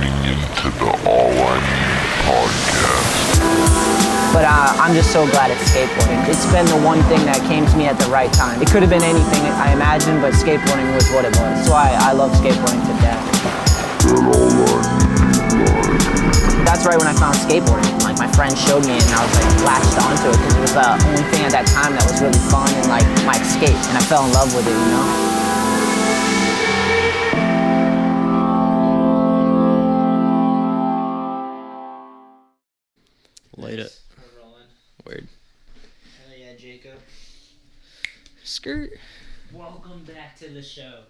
tuning into the All I Need podcast. But I'm just so glad it's skateboarding. It's been the one thing that came to me at the right time. It could have been anything I imagined, but skateboarding was what it was. So I love skateboarding to death. That's right when I found skateboarding. Like my friend showed me and I was like latched onto it because it was the only thing at that time that was really fun and like my escape. And I fell in love with it, you know? Light it. We're rolling. Word. Hell yeah, Jacob. Skirt. Welcome back to the show.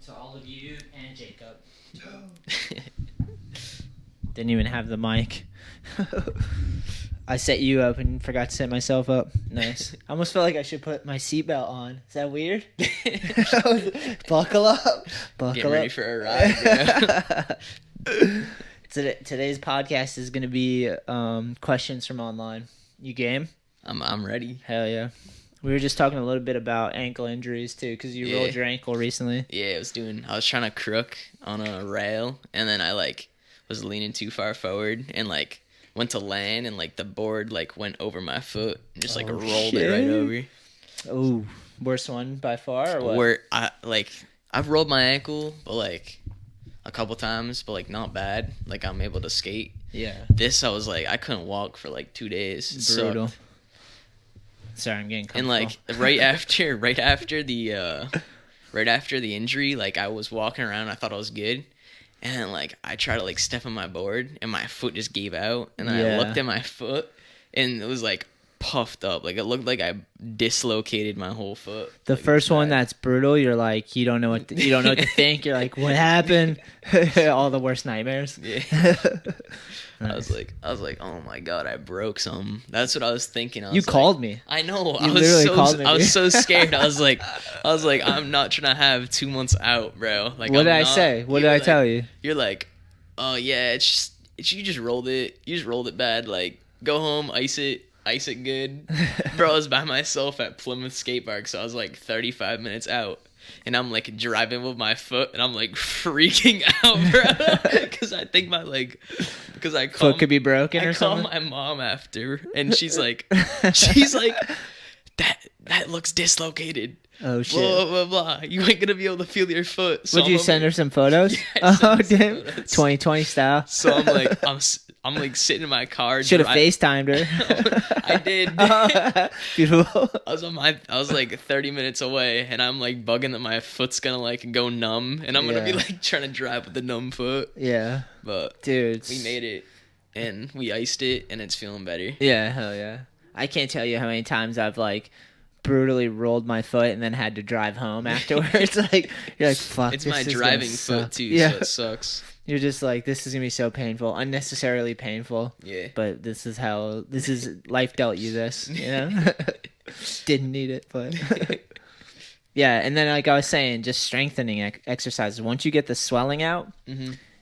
To all of you and Jacob. Didn't even have the mic. I set you up and forgot to set myself up. Nice. I almost felt like I should put my seatbelt on. Is that weird? Buckle up. Buckle Get up. ready for a ride, bro. Today's podcast is going to be questions from online. You game? I'm ready. Hell yeah. We were just talking a little bit about ankle injuries too, because you rolled your ankle recently. Yeah, I was trying to crook on a rail, and then I was leaning too far forward and went to land, and the board went over my foot and just rolled it right over. Oh, worst one by far, or what? Where I've rolled my ankle, but a couple times, but not bad. I'm able to skate. Yeah. This I was I couldn't walk for 2 days. It Brutal. sucked. Sorry, I'm getting And comfortable. right after the injury, I was walking around, I thought I was good, and I tried to step on my board, and my foot just gave out, and then I looked at my foot, and it was puffed up, it looked like I dislocated my whole foot. The first one that's brutal, you're you don't know what to think. You're what happened? All the worst nightmares. Yeah. Nice. I was like, oh my god, I broke something. That's what I was thinking. You called me. I know. You literally called me. I was so scared. I was like, I'm not trying to have 2 months out, bro. What did I say? What did I tell you? You're oh yeah, you just rolled it. You just rolled it bad. Go home, ice it good. Bro, I was by myself at Plymouth Skate Park, so I was 35 minutes out. And I'm driving with my foot, and I'm freaking out, bro, because I think because I called, foot could be broken or something. I called my mom after, and she's like, that looks dislocated. Oh shit! Blah blah blah. You ain't gonna be able to feel your foot. So Would you send her some photos? Yeah, oh damn! 2020 style. So I'm sitting in my car. Should have FaceTimed her. I did. Beautiful. I was 30 minutes away, and I'm bugging that my foot's gonna go numb, and I'm gonna be trying to drive with the numb foot. Yeah. But dude, we made it, and we iced it, and it's feeling better. Yeah, hell yeah. I can't tell you how many times I've brutally rolled my foot and then had to drive home afterwards. You're fuck. It's my driving foot too, yeah. so it sucks. You're just this is gonna be so painful, unnecessarily painful. Yeah. But this is life dealt you this, you know? Didn't need it, but yeah. And then I was saying, just strengthening exercises. Once you get the swelling out,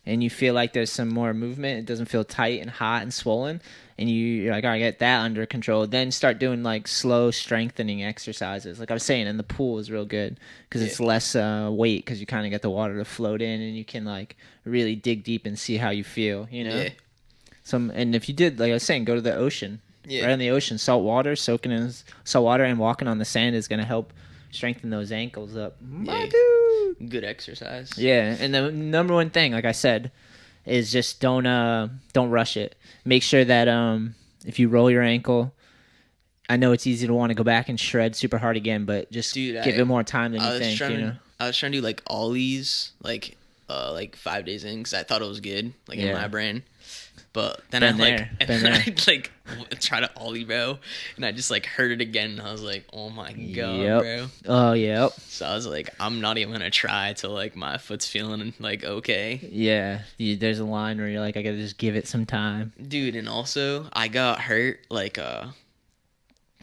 and you feel there's some more movement, it doesn't feel tight and hot and swollen, and you're all right, get that under control, then start doing slow strengthening exercises. I was saying, in the pool is real good because it's less weight, because you kind of get the water to float in, and you can really dig deep and see how you feel, you know? Yeah. And if you did, I was saying, go to the ocean. Yeah. Right in the ocean, salt water, soaking in salt water and walking on the sand is going to help strengthen those ankles up. My dude. Good exercise. Yeah, and the number one thing, like I said, is just don't rush it. Make sure that if you roll your ankle, I know it's easy to want to go back and shred super hard again, but just give it more time than you think. I was trying to do ollies 5 days in, because I thought it was good in my brain. But then I try to ollie, bro, and I just heard it again, and I was like, oh my god, bro. Oh yep. So I was I'm not even gonna try till my foot's feeling okay. Yeah, there's a line where you're I gotta just give it some time, dude. And also I got hurt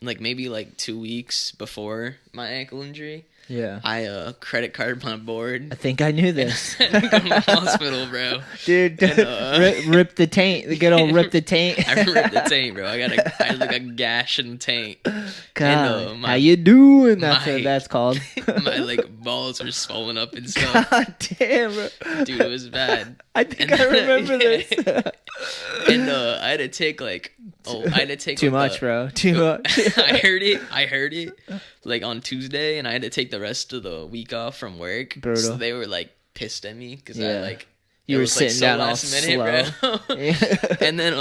like maybe like 2 weeks before my ankle injury, Yeah. I credit card my board. I think I knew this. I had to go to the hospital, bro. Dude, And, rip the taint. The good old rip the taint. I ripped the taint, bro. I had like a gash in the taint. God, how you doing? That's my- what that's called. My like balls were swollen up and stuff. God damn, bro. Dude, it was bad. I think And I then- remember this. And I had to take like Too much, bro. Too much. I heard it like on Tuesday, and I had to take the rest of the week off from work. Brutal. So they were like pissed at me because Yeah. I like You it were was, like, sitting so down all last minute, slow. bro. Yeah. And then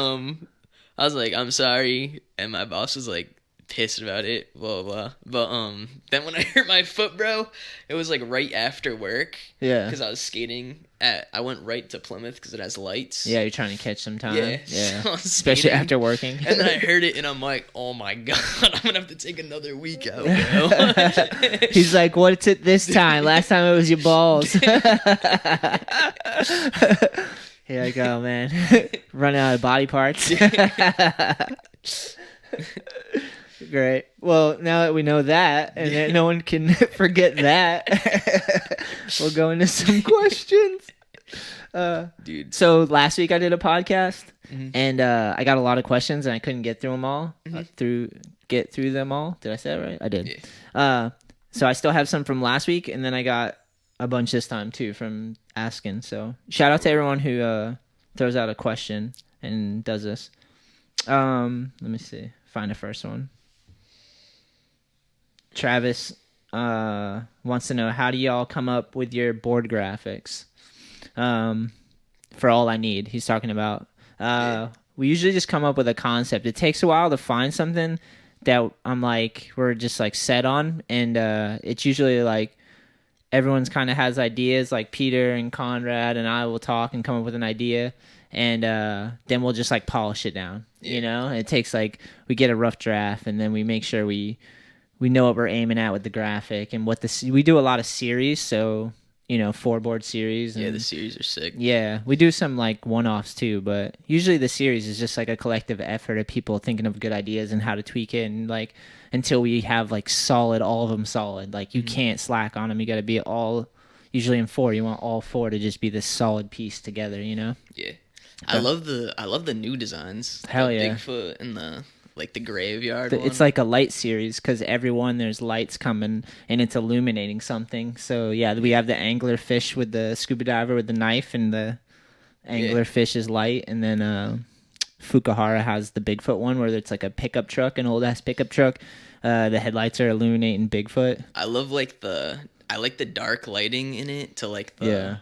I was like, I'm sorry, and my boss was like pissed about it, blah blah. But then when I hurt my foot, bro, it was like right after work. Yeah. Because I was skating I went right to Plymouth because it has lights. Yeah, you're trying to catch some time. Yeah. Yeah. So I was Especially skating, after working. And then I heard it, and I'm like, oh my god, I'm gonna have to take another week out, bro. He's like, what's it this time? Last time it was your balls. Here I go, man. Running out of body parts. Great. Well, now that we know that, and that no one can forget that, we'll go into some questions. Dude. So last week I did a podcast, Mhm. and I got a lot of questions, and I couldn't get through them all. Mhm. Get through them all. Did I say that right? I did. Yeah. So I still have some from last week, and then I got a bunch this time too from asking. So shout out to everyone who throws out a question and does this. Let me see. Find the first one. Travis wants to know, how do y'all come up with your board graphics? For All I Need, he's talking about. We usually just come up with a concept. It takes a while to find something that we're just like set on, and it's usually like everyone's kind of has ideas. Like Peter and Conrad and I will talk and come up with an idea, and then we'll just like polish it down. You know, it takes like, we get a rough draft, and then we make sure we know what we're aiming at with the graphic, and we do a lot of series, so 4-board series. And, Yeah, the series are sick. yeah, we do some like one-offs too, but usually the series is just like a collective effort of people thinking of good ideas and how to tweak it, and like until we have like all of them solid. Like you can't slack on them. You got to be all. Usually in 4, you want all 4 to just be this solid piece together. Yeah, I love the new designs. Hell the yeah. Bigfoot and the graveyard. It's one. like a light series because every one there's lights coming and it's illuminating something. So yeah, we have the angler fish with the scuba diver with the knife, and the angler fish is light, and then Fukuhara has the Bigfoot one where it's like a pickup truck, an old ass pickup truck. The headlights are illuminating Bigfoot. I love I like the dark lighting in it to like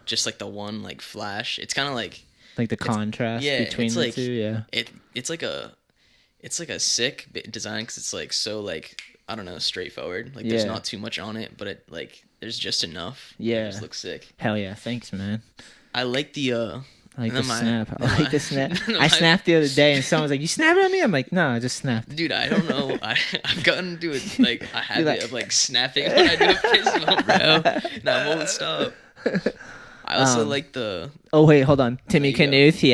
just like the one like flash. It's kind of like the contrast between it's the like, two. Yeah, it's like a sick design because it's like so like, I don't know, straightforward. Like there's Yeah. not too much on it, but it like there's just enough. Yeah. It just looks sick. hell yeah, thanks man. I like the I like And the then my- snap. I then like my- the snap. then I my- snapped the other day, and someone was like, "You snapping at me?" I'm like, "No, I just snapped." dude, I don't know. I've gotten into it like a habit like- of like snapping when I do a fist bump, bro. Now I won't stop. I also like the Oh wait, hold on. Timmy There you go. Knuth, he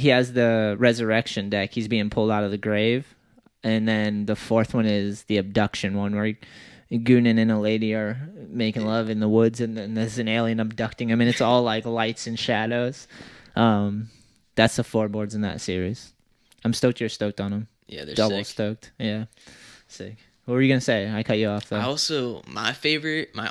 has the resurrection deck. He's being pulled out of the grave, and then the 4th one is the abduction one, where Goonan and a lady are making love in the woods, and then there's an alien abducting him, and it's all like lights and shadows. That's the 4 boards in that series. I'm stoked you're stoked on them. yeah, they're Double sick. stoked. Yeah, sick. What were you gonna say? I cut you off though. I also my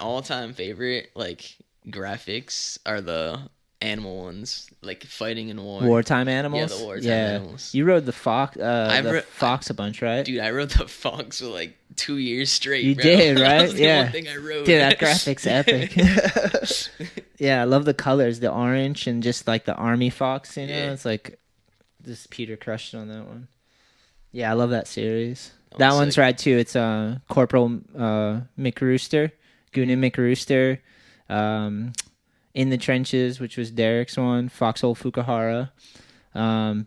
all-time favorite like graphics are the animal ones, like fighting in war. Wartime animals. Yeah, the wartime animals. You rode the fox. ro- Fox a bunch, right? Dude, I rode the Fox for like 2 years straight. You bro. did, That right? was the Yeah. one thing I rode. Dude, that graphic's epic. Yeah, I love the colors, the orange and just like the army fox. Yeah. It's like this Peter crushed on that one. Yeah, I love that series. That That one's one's sick. rad too. It's Corporal McRooster, Goonan McRooster, In the Trenches, which was Derek's one, Foxhole Fukuhara,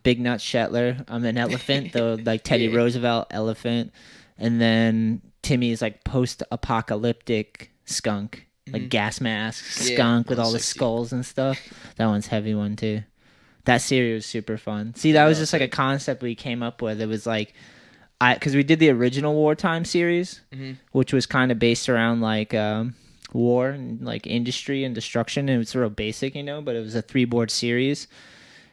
Big Nut Shetler. I'm an elephant, the like Teddy Yeah. Roosevelt elephant, and then Timmy's like post-apocalyptic skunk, like gas mask Yeah, skunk with that was all the sick, too. skulls and stuff. That one's heavy one too. That series was super fun. See, that was that just was like a concept we came up with. It was like because we did the original wartime series, which was kind of based around like war and like industry and destruction, and it was real basic, but it was a 3-board series.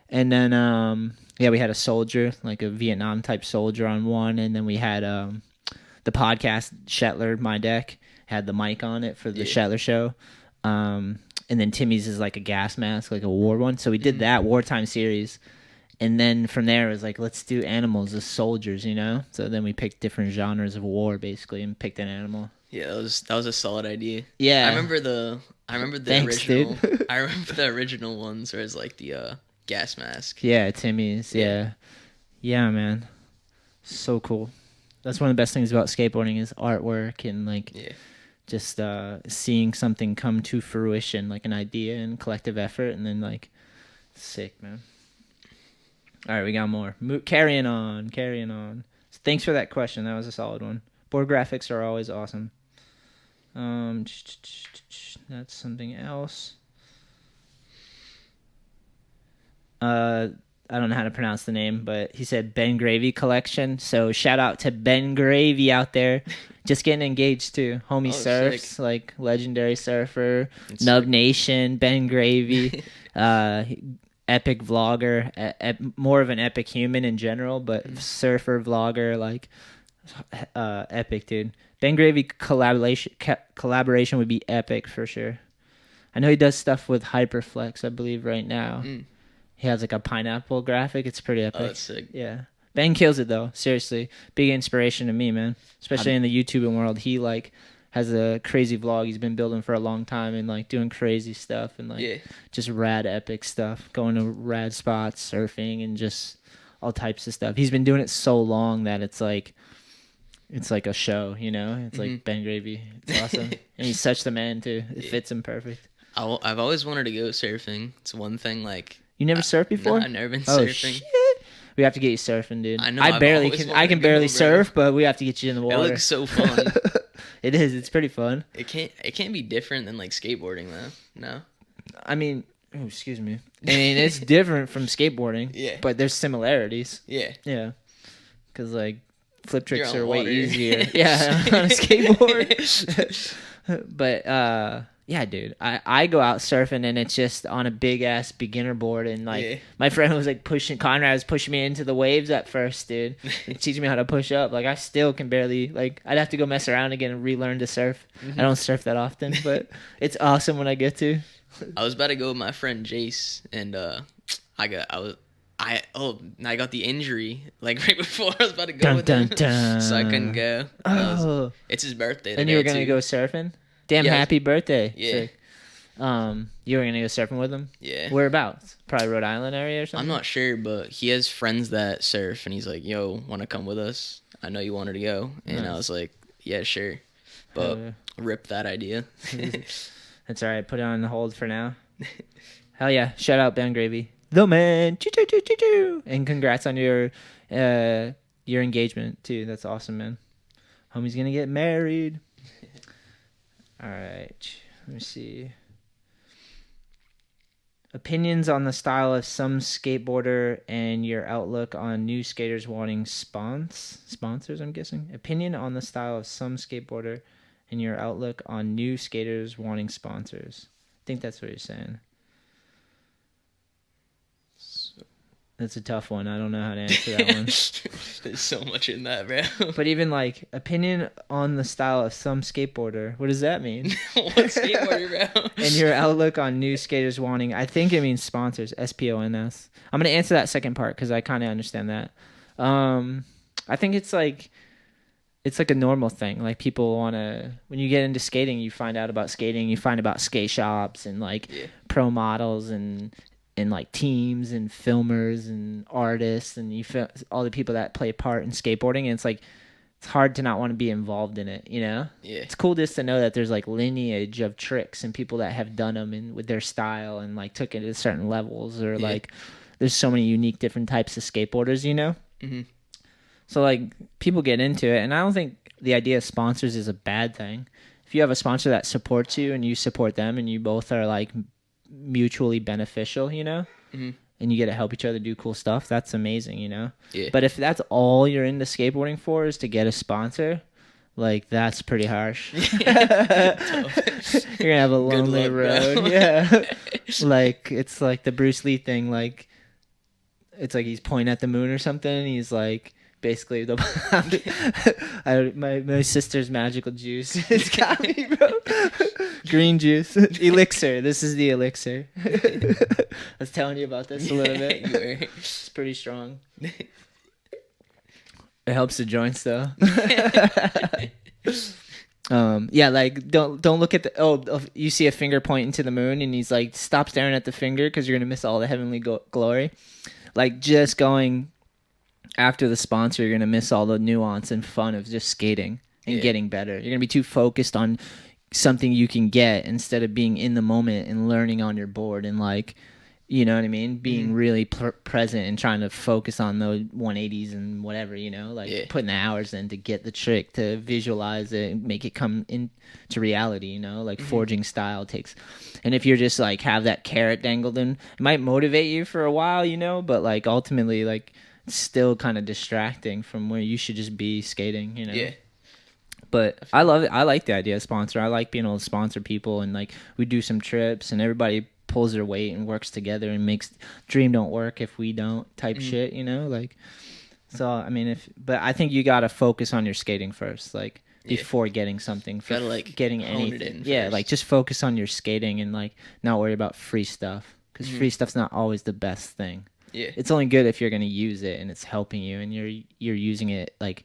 And then we had a soldier, like a Vietnam type soldier on one, and then we had the podcast Shetler, my deck had the mic on it for the Shetler show. And then Timmy's is like a gas mask, like a war one. So we did that wartime series. And then from there, it was like, let's do animals as soldiers, So then we picked different genres of war, basically, and picked an animal. Yeah, that was a solid idea. Yeah, I remember the Thanks, original. dude. I remember the original ones where it's like the gas mask. Yeah, Timmy's. Yeah, man, so cool. That's one of the best things about skateboarding is artwork and like just seeing something come to fruition, like an idea and collective effort, and then like sick, man. All right, we got more. Carrying on. Thanks for that question. That was a solid one. Board graphics are always awesome. That's something else. I don't know how to pronounce the name, but he said Ben Gravy Collection. So shout out to Ben Gravy out there. Just getting engaged too. Homie surfs, sick. like legendary surfer, Nub Nation, Ben Gravy. Epic vlogger, more of an epic human in general, but surfer vlogger, like epic, dude. Ben Gravy collaboration would be epic for sure. I know he does stuff with Hyperflex, I believe, right now. He has like a pineapple graphic. It's pretty epic. Oh, that's sick. Yeah. Ben kills it though. Seriously, big inspiration to me, man. Especially in the YouTubing world. He like has a crazy vlog he's been building for a long time and like doing crazy stuff and like just rad epic stuff, going to rad spots, surfing, and just all types of stuff. He's been doing it so long that it's like a show, It's like Ben Gravy. It's awesome. And he's such the man too. It fits him perfect. I've always wanted to go surfing. It's one thing like you never surfed before? No, I've never been surfing. Shit. We have to get you surfing, dude. I know. I can barely surf, but we have to get you in the water. It looks so fun. It is. It's pretty fun. It can't be different than like skateboarding though. No. I mean, excuse me. I mean, it's different from skateboarding. Yeah. But there's similarities. Yeah. Yeah. Because like flip tricks You're are on way water. easier. Yeah, on a skateboard. But yeah, dude. I go out surfing and it's just on a big ass beginner board and like my friend was like Conrad was pushing me into the waves at first, dude. Teaching me how to push up. Like I still can barely like I'd have to go mess around again and relearn to surf. I don't surf that often, but it's awesome when I get to. I was about to go with my friend Jace and I got the injury like right before I was about to go with him. So I couldn't go. It's his birthday today. And you were gonna too. go surfing? Damn, Yeah. happy birthday. Yeah. Sick. You were gonna go surfing with him? Yeah. Whereabouts? Probably Rhode Island area or something? I'm not sure, but he has friends that surf, and he's like, "Yo, want to come with us? I know you wanted to go," and I was like, "Yeah, sure," but rip that idea. That's all right. Put it on hold for now. Hell yeah! Shout out Ben Gravy, the man. Choo-choo-choo-choo-choo. And congrats on your engagement too. That's awesome, man. Homie's gonna get married. All right. Let me see. Opinions on the style of some skateboarder and your outlook on new skaters wanting sponsors, I'm guessing. Opinion on the style of some skateboarder and your outlook on new skaters wanting sponsors. I think that's what you're saying. That's a tough one. I don't know how to answer that one. There's so much in that, bro. But even like opinion on the style of some skateboarder. What does that mean? What skateboarder, bro? And your outlook on new skaters wanting. I think it means sponsors. SPONS. I'm gonna answer that second part because I kind of understand that. I think it's like a normal thing. Like people want to. When you get into skating, you find out about skating. You find about skate shops and like pro models and like teams and filmers and artists and all the people that play a part in skateboarding, and it's like it's hard to not want to be involved in it, It's cool just to know that there's like lineage of tricks and people that have done them and with their style and like took it to certain levels, or like there's so many unique different types of skateboarders, Mm-hmm. So like people get into it, and I don't think the idea of sponsors is a bad thing. If you have a sponsor that supports you and you support them and you both are like mutually beneficial, Mm-hmm. and you get to help each other do cool stuff, that's amazing, you know? Yeah. But if that's all you're into skateboarding for is to get a sponsor, like, that's pretty harsh. You're gonna have a lonely luck, road. bro. Yeah. Like, it's like the Bruce Lee thing, like, it's like he's pointing at the moon or something, and he's like, basically, my sister's magical juice has got me, bro. Green juice. Elixir. This is the elixir. I was telling you about this a little bit. You were. It's pretty strong. It helps the joints, though. Yeah, like, don't look at the, you see a finger pointing to the moon, and he's like, stop staring at the finger because you're going to miss all the heavenly glory. Like, just going after the sponsor, you're going to miss all the nuance and fun of just skating and getting better. You're going to be too focused on something you can get instead of being in the moment and learning on your board and, like, you know what I mean? Being really present and trying to focus on the 180s and whatever, you know, like putting the hours in to get the trick, to visualize it and make it come into reality, you know, like forging style takes. And if you're just like have that carrot dangled in, it might motivate you for a while, you know, but like ultimately, like, it's still kind of distracting from where you should just be skating, you know? Yeah. But I love it. I like the idea of sponsor. I like being able to sponsor people, and like we do some trips and everybody pulls their weight and works together and makes dream don't work if we don't type shit, you know? Like, so, I mean, but I think you got to focus on your skating first, like before getting something, gotta, like, getting hone it anything. in Yeah. first. Like just focus on your skating and like not worry about free stuff, because free stuff's not always the best thing. Yeah. It's only good if you're going to use it and it's helping you and you're using it, like,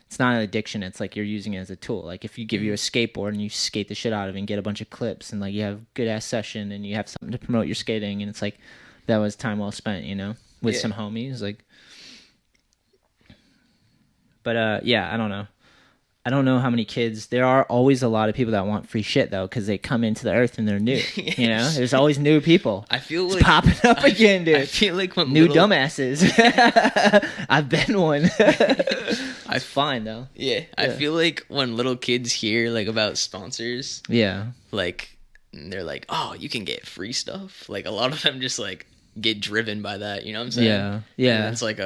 it's not an addiction. It's like you're using it as a tool. Like if you give you a skateboard and you skate the shit out of it and get a bunch of clips and like you have good ass session and you have something to promote your skating, and it's like that was time well spent, you know, with some homies. Like, but yeah, I don't know. I don't know how many kids. There are always a lot of people that want free shit though, because they come into the earth and they're new. You know, there's always new people. I feel like it's popping up again, dude. I feel like when new dumbasses. I've been one. It's fine though. Yeah, I feel like when little kids hear like about sponsors, like they're like, "Oh, you can get free stuff." Like a lot of them just like get driven by that. You know what I'm saying? Yeah. And it's like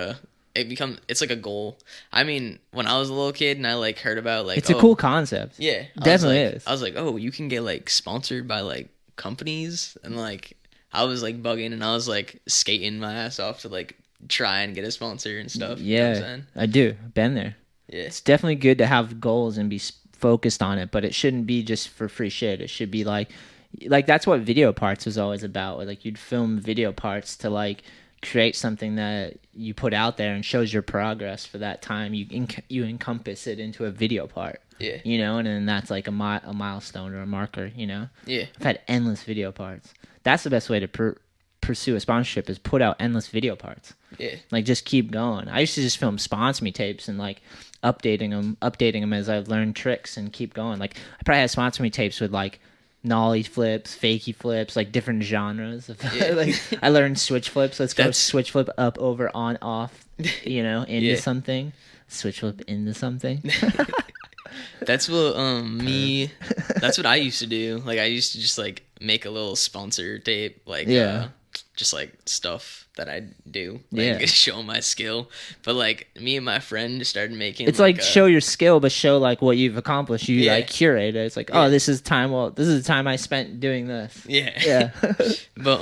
it's like a goal. I mean, when I was a little kid and I like heard about like it's a cool concept. Yeah, definitely is. I was like, oh, you can get like sponsored by like companies, and like I was like bugging and I was like skating my ass off to like try and get a sponsor and stuff. Yeah, you know what I'm saying? I do. Been there. Yeah, it's definitely good to have goals and be focused on it, but it shouldn't be just for free shit. It should be like that's what video parts was always about. Like you'd film video parts to like create something that you put out there and shows your progress for that time. You encompass it into a video part. Yeah. You know, and then that's like a milestone or a marker, you know? Yeah. I've had endless video parts. That's the best way to pursue a sponsorship, is put out endless video parts. Yeah. Like just keep going. I used to just film sponsor me tapes and like updating them as I learned tricks and keep going. Like I probably had sponsor me tapes with like nollie flips, fakie flips, like different genres. Like I learned switch flips. Let's go switch flip up, over, on, off, you know, into something. Switch flip into something. That's what that's what I used to do. Like I used to just like make a little sponsor tape, like just like stuff that I do, like show my skill. But like me and my friend just started making. It's like show your skill, but show like what you've accomplished. You like curate it. It's like, oh, this is time. Well, this is the time I spent doing this. Yeah. But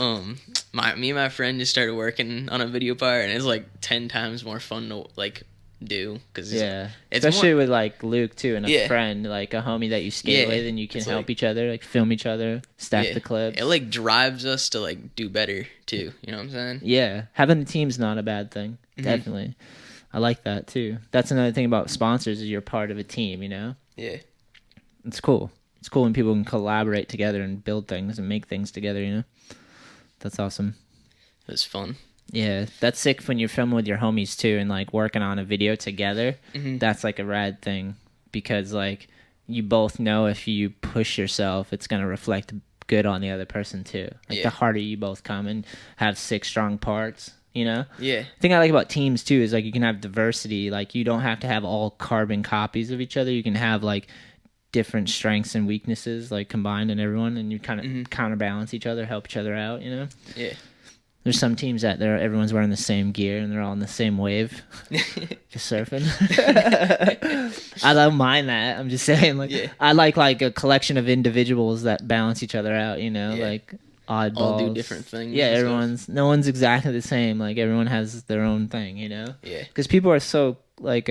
me and my friend just started working on a video part, and it's like 10 times more fun to like do, because it's especially with like Luke too, and a friend, like a homie that you skate with, and you can help each other, like film each other, stack the clips. It like drives us to like do better too, you know what I'm saying? Yeah, having a team's not a bad thing. Definitely. I like that too. That's another thing about sponsors, is you're part of a team, you know? Yeah. It's cool. It's cool when people can collaborate together and build things and make things together, you know? That's awesome. It was fun. Yeah, that's sick when you're filming with your homies too and like working on a video together. That's like a rad thing, because like you both know if you push yourself, it's going to reflect good on the other person too. Like the harder you both come and have 6 strong parts, you know? Yeah. The thing I like about teams too is like you can have diversity. Like you don't have to have all carbon copies of each other. You can have like different strengths and weaknesses like combined in everyone, and you kind of counterbalance each other, help each other out, you know? Yeah. There's some teams that everyone's wearing the same gear and they're all in the same wave, just surfing. I don't mind that. I'm just saying, like, Yeah. I like a collection of individuals that balance each other out. You know, Yeah. like oddballs. All do different things. Yeah, and stuff. no one's exactly the same. Like everyone has their own thing. You know. Yeah. Because people are so like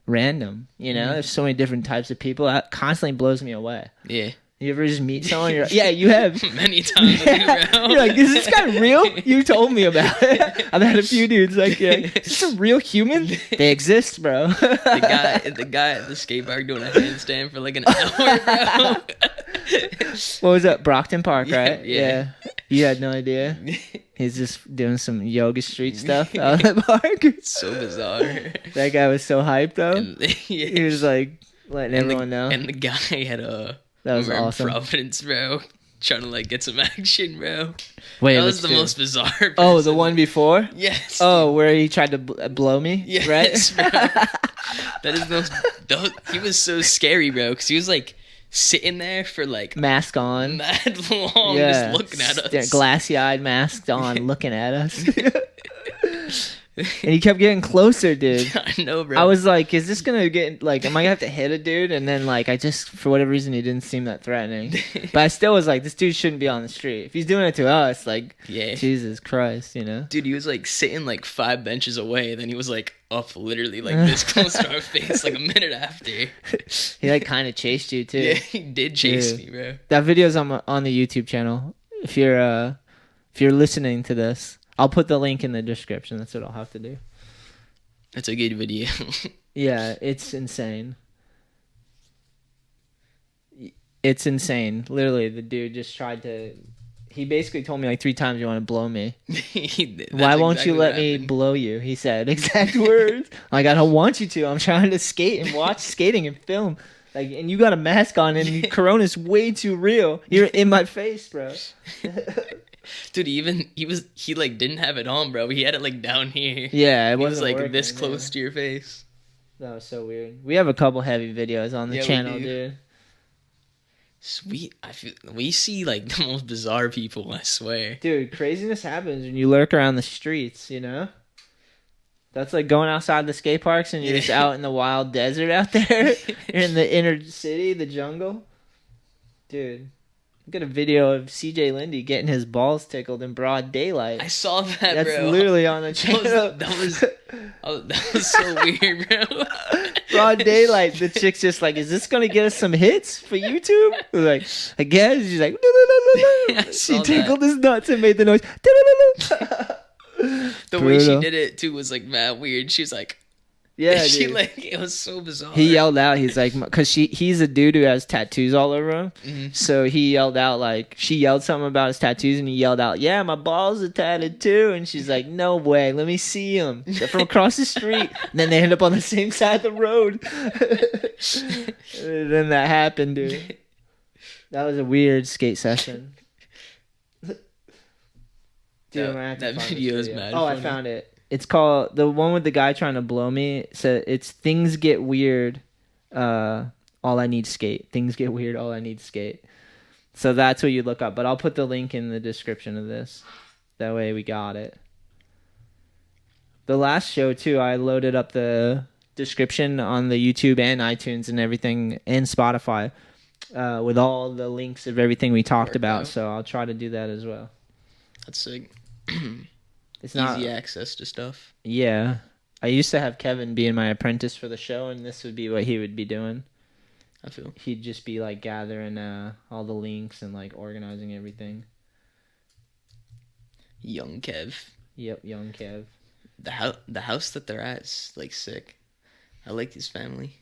random. You know, there's so many different types of people. That constantly blows me away. Yeah. You ever just meet someone? Yeah, you have. Many times. Yeah. You're like, is this guy real? You told me about it. I've had a few dudes like, is this a real human? They exist, bro. the guy at the skate park doing a handstand for like an hour, bro. What was that? Brockton Park, Yeah, right? yeah. You had no idea. He's just doing some yoga street stuff out at the park. So bizarre. That guy was so hyped though. And, yeah. He was like letting everyone know. And the guy had That was awesome. Providence, bro. Trying to like get some action, bro. Wait, That was let's the most bizarre. Person. Oh, the one before? Yes. Oh, where he tried to blow me? Yes, Right? bro. That is the most. He was so scary, bro, because he was like sitting there for like Mask on. mad long, just looking at us. Glassy-eyed, masked on, looking at us. And he kept getting closer, dude. I know, bro. I was like, is this gonna get like, am I gonna have to hit a dude? And then like, I just, for whatever reason, he didn't seem that threatening. But I still was like, this dude shouldn't be on the street. If he's doing it to us, like, Yeah. Jesus Christ, you know? Dude, he was like sitting like 5 benches away, then he was like up literally like this close to our face like a minute after. He like kind of chased you too. Yeah, he did chase Dude. me, bro. That video's on the YouTube channel. If you're listening to this, I'll put the link in the description. That's what I'll have to do. That's a good video. Yeah, it's insane. It's insane. Literally, the dude just tried to. He basically told me like 3 times, "You want to blow me? Why won't you let me blow you?" He said exact words. Like, I don't want you to. I'm trying to skate and watch skating and film. Like, and you got a mask on, and Corona's way too real. You're in my face, bro. Dude, he like didn't have it on, bro. He had it like down here. Yeah, it He was wasn't like working, this yeah. close to your face. That was so weird. We have a couple heavy videos on the Yeah, we channel, do. dude. Sweet. We see like the most bizarre people, I swear. Dude, craziness happens when you lurk around the streets, you know? That's like going outside the skate parks and you're just out in the wild desert out there. You're in the inner city, the jungle. Dude, look at a video of CJ Lindy getting his balls tickled in broad daylight. I saw that, That's bro. literally on the channel. That was so weird, bro. Broad daylight. The chick's just like, is this going to get us some hits for YouTube? We're like, I guess. She's like, I she saw tickled that. his nuts and made the noise. The way she Brutal. did it too was like mad weird. She's like, Yeah, she dude. like it was so bizarre. He yelled out. He's like, because he's a dude who has tattoos all over him. Mhm. So he yelled out, like, she yelled something about his tattoos, and he yelled out, "Yeah, my balls are tatted too." And she's like, "No way, let me see them." They're from across the street. And then they end up on the same side of the road. And then that happened, dude. That was a weird skate session. Dude, I'm gonna have to That find this video is mad Oh, I funny. found it. It's called, the one with the guy trying to blow me. So it's Things Get Weird. All I Need Skate. Things Get Weird. All I Need Skate. So that's what you look up. But I'll put the link in the description of this. That way we got it. The last show too, I loaded up the description on the YouTube and iTunes and everything and Spotify with all the links of everything we talked Worked about. out. So I'll try to do that as well. That's sick. It's Easy not. access to stuff. Yeah. I used to have Kevin being my apprentice for the show, and this would be what he would be doing. I feel. He'd just be like gathering all the links and like organizing everything. Young Kev. Yep, young Kev. The house that they're at is like sick. I like his family.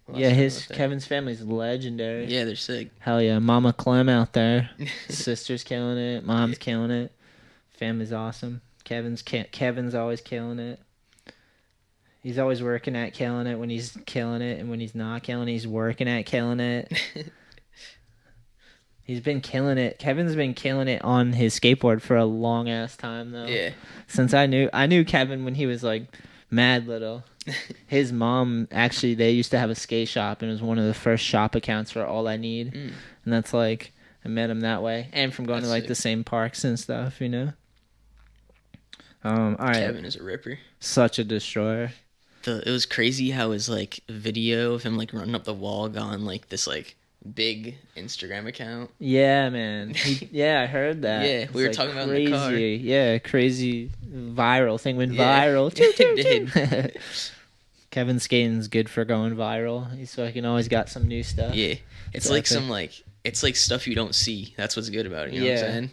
Lots Yeah, of his stuff out there. Kevin's family's legendary. Yeah, they're sick. Hell yeah, Mama Clem out there. Sister's killing it. Mom's killing it. Family's awesome. Kevin's always killing it. He's always working at killing it when he's killing it, and when he's not killing it, he's working at killing it. He's been killing it. Kevin's been killing it on his skateboard for a long ass time though. Yeah. Since I knew Kevin when he was like mad little. His mom actually, they used to have a skate shop, and it was one of the first shop accounts for All I Need. Mm. And that's like, I met him that way, and from going to That's like sick. the same parks and stuff, you know. All right. Kevin is a ripper. Such a destroyer. It was crazy how his like video of him like running up the wall got on like this like big Instagram account. Yeah, man. Yeah, I heard that. Yeah, we were talking about it in the car. Yeah, crazy viral thing went Yeah. viral. It did. Kevin Skating's good for going viral. He's fucking always got some new stuff. Yeah, it's It's like epic. some like it's like stuff you don't see. That's what's good about it. You know what I'm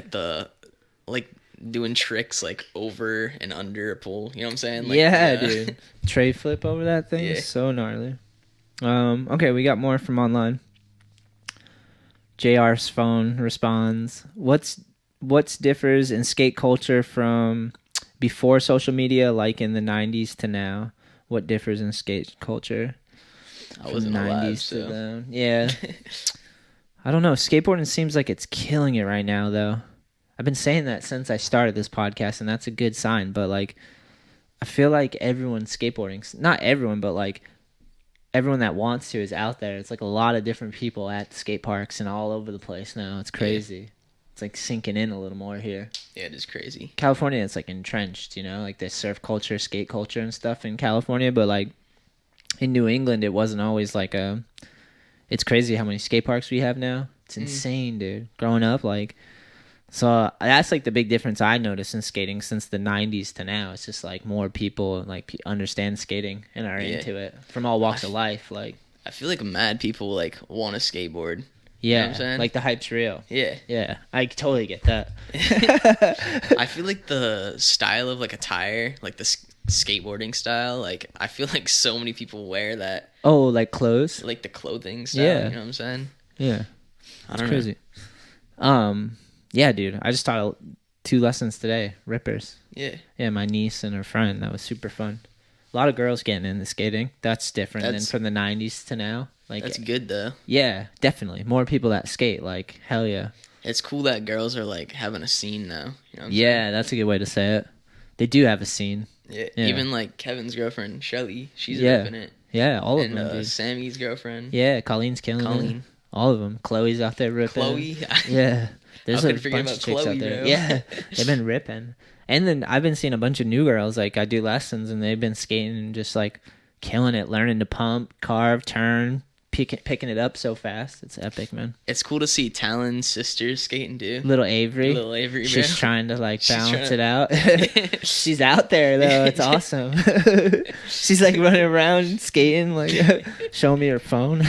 saying? Like doing tricks like over and under a pole. You know what I'm saying? Like, yeah, dude. Tray flip over that thing Yeah. is so gnarly. Okay, we got more from online. JR's phone responds, What's differs in skate culture from before social media, like in the 90s to now? What differs in skate culture? I wasn't from alive, to so then? Yeah. I don't know. Skateboarding seems like it's killing it right now, though. I've been saying that since I started this podcast, and that's a good sign. But, like, I feel like everyone's skateboarding. Not everyone, but, like, everyone that wants to is out there. It's, like, a lot of different people at skate parks and all over the place now. It's crazy. It's, like, sinking in a little more here. yeah, it is crazy. California, it's, like, entrenched, you know? Like, there's surf culture, skate culture and stuff in California. But, like, in New England, it wasn't always, like, a... It's crazy how many skate parks we have now. It's insane, dude. Growing up, like... So that's like the big difference I noticed in skating since the 90s to now. It's just like more people like understand skating and are into it from all walks of life. Like I feel like mad people like want to skateboard. yeah, know what I'm saying? like the hype's real. Yeah. Yeah, I totally get that. I feel like the style of like attire, like the skateboarding style, like I feel like so many people wear that, Oh, like clothes? like the clothing style. Yeah. You know what I'm saying? Yeah, I it's don't crazy. Yeah, dude. I just taught 2 lessons today. Rippers. know. Yeah. Yeah, my niece and her friend. That was super fun. A lot of girls getting into skating. That's different than from the 90s to now. Like That's good though. yeah, definitely. More people that skate. Like hell yeah. It's cool that girls are like having a scene now. You know what I'm Yeah, that's a good way to say it. They do have a scene. saying? Yeah. Even like Kevin's girlfriend, Shelly, she's Yeah. ripping it. Yeah, all of And them. Dude. Sammy's girlfriend, Yeah, Colleen's killing it. Colleen. All of them. Chloe's out there ripping. Chloe. Yeah. There's How a could I forget bunch of about chicks Chloe, out there. bro? Yeah, they've been ripping. And then I've been seeing a bunch of new girls. Like I do lessons, and they've been skating and just like killing it, learning to pump, carve, turn, picking it up so fast. It's epic, man. It's cool to see Talon's sisters skating too. Little Avery. Little Avery, She's bro. trying to like She's balance trying it out. She's out there though. It's awesome. She's like running around skating, like showing me her phone.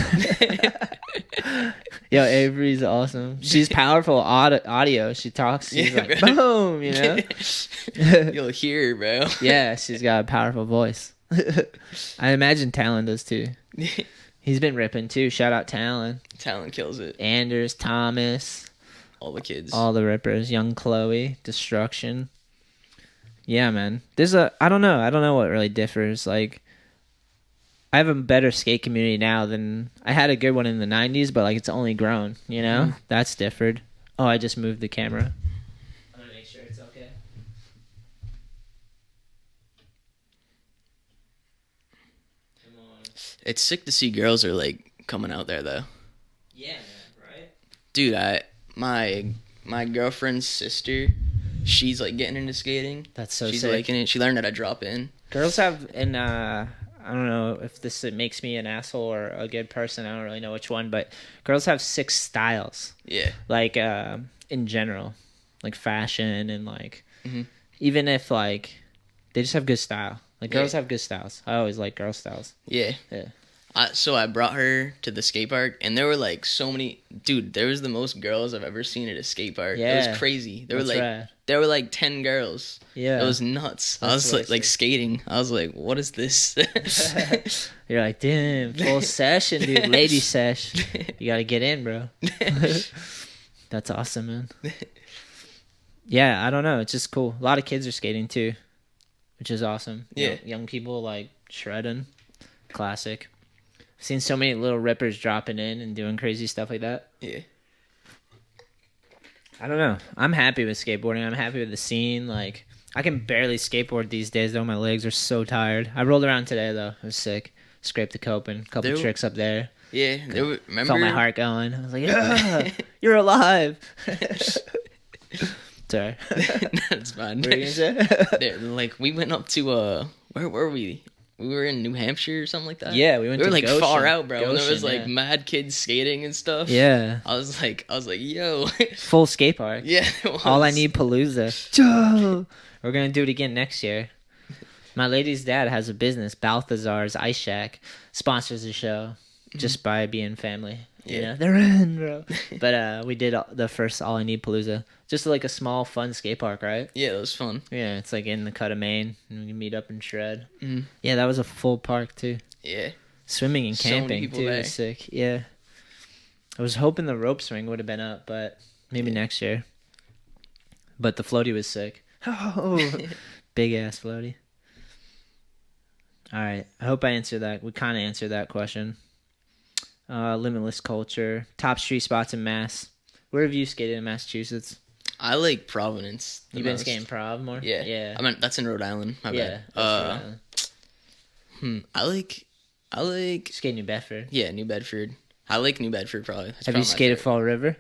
Yo, Avery's awesome. She's powerful audio. She talks. She's Yeah, like bro. boom, you know. You'll hear her, bro. Yeah, she's got a powerful voice. I imagine Talon does too. He's been ripping too. Shout out Talon. Talon kills it. Anders, Thomas, All the kids. all the rippers. Young Chloe, Destruction. Yeah, man. I don't know what really differs. Like, I have a better skate community now than I had a good one in the 90s, but like it's only grown, you know? That's differed. Oh, I just moved the camera. I'm gonna make sure it's okay. Come on. It's sick to see girls are like coming out there though. Yeah, man, right? Dude, my girlfriend's sister, she's like getting into skating. That's so She's sick. liking it. She learned how to drop in. Girls have, and I don't know if this makes me an asshole or a good person. I don't really know which one, but girls have 6 styles. Yeah. Like in general, like fashion and like Mhm. even if like they just have good style. Like girls Yeah. have good styles. I always like girl styles. Yeah. Yeah. So I brought her to the skate park, and there were like so many. Dude, there was the most girls I've ever seen at a skate park. It Yeah. was crazy. There That's were like rad. 10 girls. Yeah. It was nuts. I That's was what I like see. skating. I was like, what is this? You're like, damn, full session, dude. Lady sesh. You gotta get in, bro. That's awesome, man. Yeah, I don't know. It's just cool. A lot of kids are skating too, which is awesome. You know, Yeah. young people like shredding. Classic. I've seen so many little rippers dropping in and doing crazy stuff like that. Yeah. I don't know. I'm happy with skateboarding. I'm happy with the scene. Like, I can barely skateboard these days, though. My legs are so tired. I rolled around today, though. It was sick. Scraped the coping. Couple There- tricks up there. Yeah. There were, remember? Felt my heart going. I was like, yeah, you're alive. It's Sorry. That's fine. What were you gonna say? There, like we went up to where were we? We were in New Hampshire or something like that. Yeah, we went We were to like Goshen. far out, bro. And there was Goshen, like yeah. mad kids skating and stuff. Yeah. I was like, yo. Full skate park. Yeah. It was. All I need Palooza. Joe! We're gonna do it again next year. My lady's dad has a business, Balthazar's Ice Shack, sponsors the show just by being family. You Yeah. know, they're in, bro. But we did the first All I Need Palooza. Just like a small, fun skate park, right? Yeah, it was fun. Yeah, it's like in the cut of Maine, and we can meet up and shred. Mhm. Yeah, that was a full park too. Yeah. Swimming and So many camping people too. there. Was sick. Yeah. I was hoping the rope swing would have been up, but maybe next year. But the floaty was sick. Oh, big ass floaty. All right. I hope I answered that. We kind of answered that question. Limitless culture. Top street spots in Mass. Where have you skated in Massachusetts? I like Providence. the You've been most. skating Prov more? Yeah. Yeah. I mean, that's in Rhode Island. My Yeah. bad. I like. Skate New Bedford. Yeah, New Bedford. I like New Bedford probably. That's Have probably you my skated favorite. Fall River?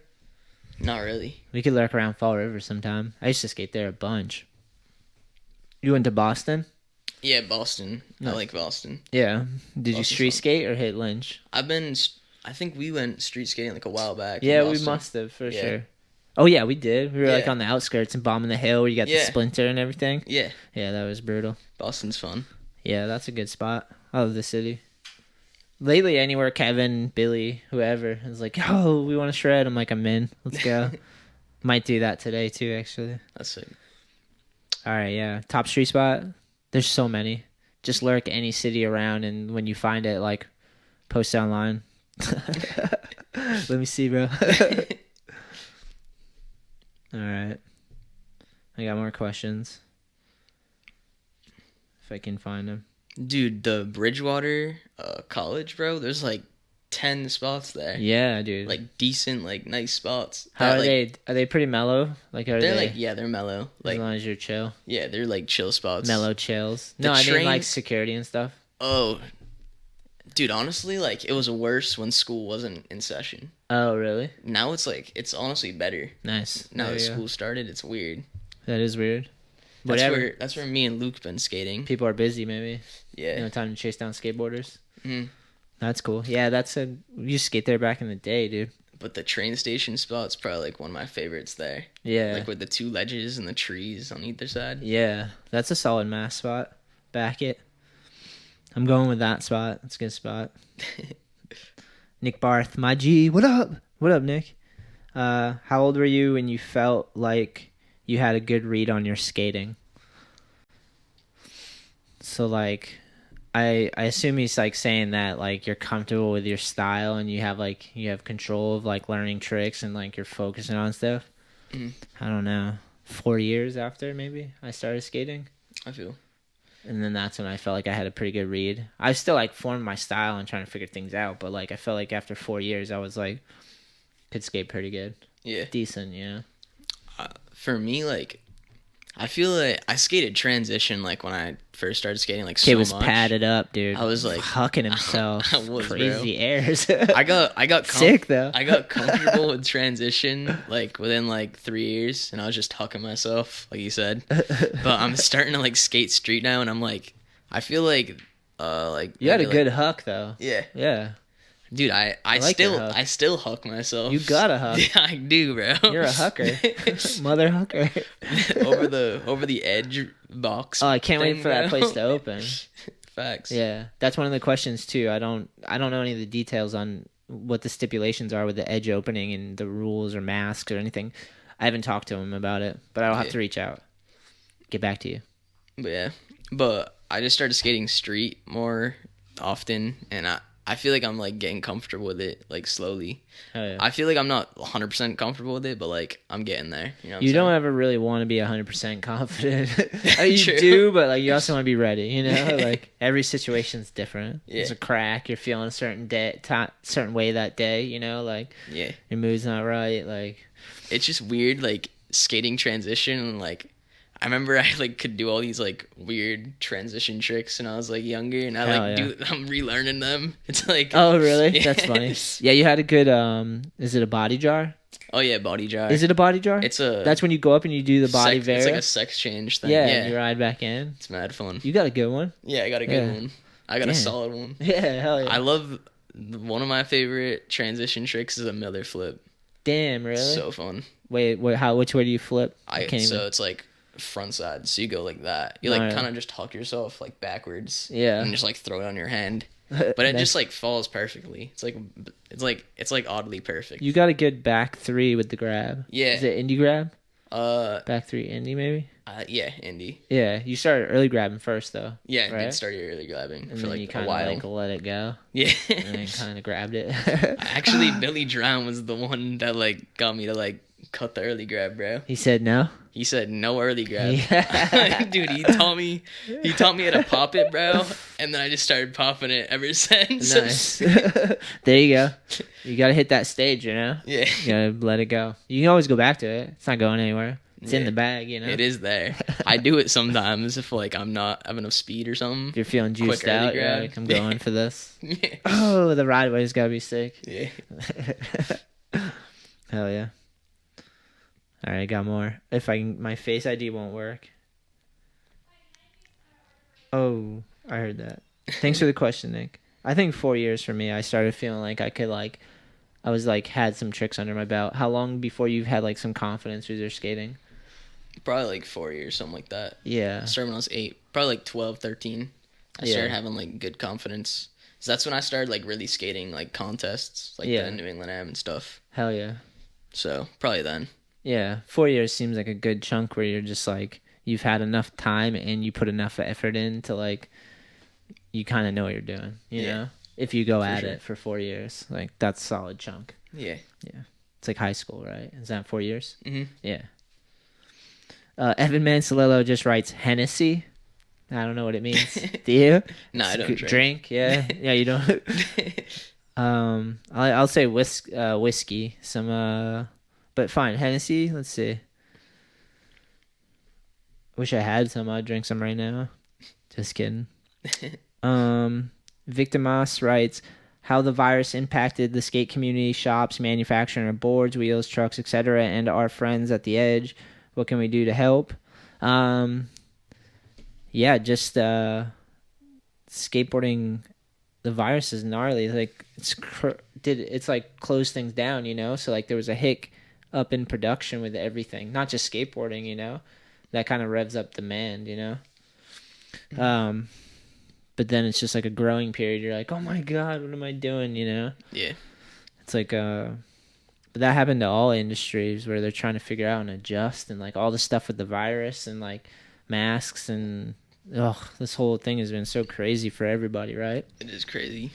Not really. We could lurk around Fall River sometime. I used to skate there a bunch. You went to Boston? Yeah, Boston. I Nice. like Boston. Yeah. Did you Boston's street fun. skate or hit Lynch? I think we went street skating like a while back. in Yeah, we Boston. must have for Yeah. sure. Oh yeah, we did. We were like Yeah. on the outskirts and bombing the hill where you got the Yeah. splinter and everything. Yeah, Yeah, that was brutal. Boston's fun. Yeah, that's a good spot. I love the city. Lately, anywhere Kevin, Billy, whoever is like, oh, we want to shred. I'm like, I'm in. Let's go. Might do that today too, actually. That's it. All right, yeah. Top street spot. There's so many. Just lurk any city around, and when you find it, like, post it online. Let me see, bro. All right. I got more questions. If I can find them. Dude, the Bridgewater College, bro. There's like 10 spots there. Yeah, dude. Like decent, like nice spots. how That, are like, they? Are they pretty mellow? Like, are They're they? like, yeah, they're mellow. As Like, long as you're chill, yeah, they're like chill spots. mellow chills. The No, I mean train- like security and stuff. Oh, dude, honestly, like it was worse when school wasn't in session. Oh, really? Now it's like it's honestly better. Nice. Now There that you go. school started, it's weird. That is weird. That's Whatever. where me and Luke been skating. People are busy, maybe. Yeah. No time to chase down skateboarders. Mhm. That's cool. Yeah, we used to skate there back in the day, dude. But the train station spot's probably like one of my favorites there. Yeah. Like with the two ledges and the trees on either side. Yeah, that's a solid mass spot. Back it. I'm going with that spot. It's a good spot. Nick Barth, my G. What up? What up, Nick? How old were you when you felt like you had a good read on your skating? So, like, I assume he's, like, saying that, like, you're comfortable with your style and you have control of, like, learning tricks and, like, you're focusing on stuff. Mhm. I don't know. 4 years after, maybe, I started skating. I feel. And then that's when I felt like I had a pretty good read. I still like formed my style and trying to figure things out, but like I felt like after 4 years I was like could skate pretty good. Yeah. Decent, you know. For me, like I feel like I skated transition like when I first started skating like Kid so was much. padded up, dude. I was like hucking himself. I was, bro. crazy airs. I got sick though. I got comfortable with transition like within like 3 years, and I was just hucking myself, like you said. But I'm starting to like skate street now, and I'm like, I feel like You had a maybe, good like, huck though. yeah, Yeah. dude. I like your huck. I still huck myself. You gotta huck. Yeah, I do, bro. You're a hucker. Mother hucker. over the edge box. Oh, I can't wait thing, for that bro. place to open. Facts. Yeah, that's one of the questions too. I don't know any of the details on what the stipulations are with the edge opening and the rules or masks or anything. I haven't talked to him about it, but I'll have Yeah. to reach out. Get back to you. But yeah, but I just started skating street more often, and I feel like I'm like getting comfortable with it like slowly. Oh, yeah. I feel like I'm not 100% comfortable with it, but like I'm getting there. You know what You I'm don't saying? ever really want to be 100% confident. You True. do, but like you also want to be ready. You know, like every situation's different. Yeah. There's a crack. You're feeling a certain certain way that day. You know, like Yeah, your mood's not right. Like it's just weird like skating transition, and like I remember I like could do all these like weird transition tricks when I was like younger, and I Hell like yeah. I'm relearning them. It's like, Oh, really? Yeah. That's funny. Yeah, you had a good. Is it a body jar? Oh yeah, body jar. Is it a body jar? It's a. That's when you go up and you do the body It's vary. like a sex change thing. Yeah, Yeah, and you ride back in. it's mad fun. You got a good one. Yeah, I got a good one. I got Damn. a solid one. Yeah, hell yeah. I love one of my favorite transition tricks is a Miller flip. Damn, really? So fun. Wait, how? Which way do you flip? I can't So even. it's like front side, so you go like that. You like Alright. kind of just tuck yourself like backwards. Yeah. And just like throw it on your hand. But it just like falls perfectly. It's like oddly perfect. You got a good back three with the grab. Yeah. Is it indie grab? Uh, Back three indie maybe? yeah, Indy. Yeah, you started early grabbing first though. Yeah, I Right? did start early grabbing And for then you like a kind of while. like let it go. Yeah. And then kind of grabbed it. Actually, Billy Drown was the one that like got me to like cut the early grab, bro. He said no. He said no early grab. Yeah. Dude, he taught me how to pop it, bro. And then I just started popping it ever since. Nice. There you go. You got to hit that stage, you know? Yeah. You got to let it go. You can always go back to it. It's not going anywhere. It's in Yeah. the bag, you know? It is there. I do it sometimes if like I'm not having enough speed or something. If you're feeling juiced Quick early out, you're grab. like, I'm going for this. Yeah. Oh, the ride way's got to be sick. Yeah. Hell yeah. All right, got more. If I can, my face ID won't work. Oh, I heard that. Thanks for the question, Nick. I think 4 years for me. I started feeling like I could I was like had some tricks under my belt. How long before you've had like some confidence with your skating? Probably like 4 years, something like that. Yeah. I started when I was 8. Probably like 12, 13. I Yeah. started having like good confidence. So that's when I started like really skating like contests, like Yeah. the New England Am and stuff. Hell yeah. So probably then. Yeah. 4 years seems like a good chunk where you're just like you've had enough time and you put enough effort in to like you kind of know what you're doing, you Yeah. know? If you go at sure. it for 4 years, like that's a solid chunk. Yeah. It's like high school, right? Is that 4 years? Mhm. Yeah. Evan Mansalillo just writes Hennessy. I don't know what it means. Do you? No, I don't drink. Yeah, yeah, you don't. I'll say whiskey. But fine, Hennessy. Let's see. Wish I had some. I'd drink some right now. Just kidding. Victor Moss writes, how the virus impacted the skate community, shops, manufacturing of boards, wheels, trucks, etc., and our friends at the edge. What can we do to help? Yeah, just skateboarding. The virus is gnarly. Like it's like closed things down, you know. So like there was a hick up in production with everything, not just skateboarding, you know. That kind of revs up demand, you know. But then it's just like a growing period. You're like, oh my god, what am I doing, you know? Yeah. It's like but that happened to all industries where they're trying to figure out and adjust, and like all the stuff with the virus and like masks and this whole thing has been so crazy for everybody, right? It is crazy.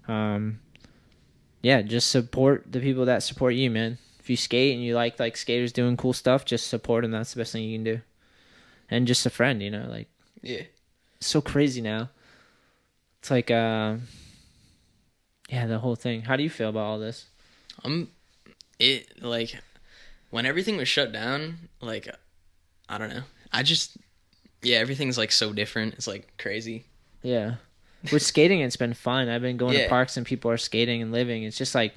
Yeah, just support the people that support you, man. If you skate and you like skaters doing cool stuff, just support them. That's the best thing you can do. And just a friend, you know, like Yeah. it's so crazy now. It's like yeah, the whole thing. How do you feel about all this? It like when everything was shut down, like I don't know. Everything's like so different. It's like crazy. Yeah. With skating, it's been fun. I've been going to Yeah. parks and people are skating and living. It's just like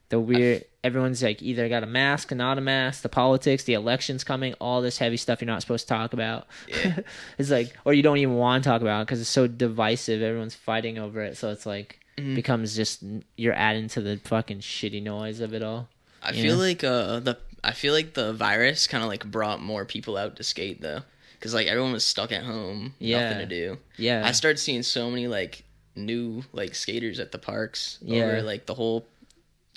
the weird, everyone's like either got a mask and not a mask, the politics, the elections coming, all this heavy stuff you're not supposed to talk about. Yeah. It's like, or you don't even want to talk about it because it's so divisive. Everyone's fighting over it. So it's like, becomes just, you're adding to the fucking shitty noise of it all. I feel like the virus kind of like brought more people out to skate though. Cause like everyone was stuck at home, Yeah. nothing to do. Yeah. I started seeing so many like new like skaters at the parks Yeah. over like the whole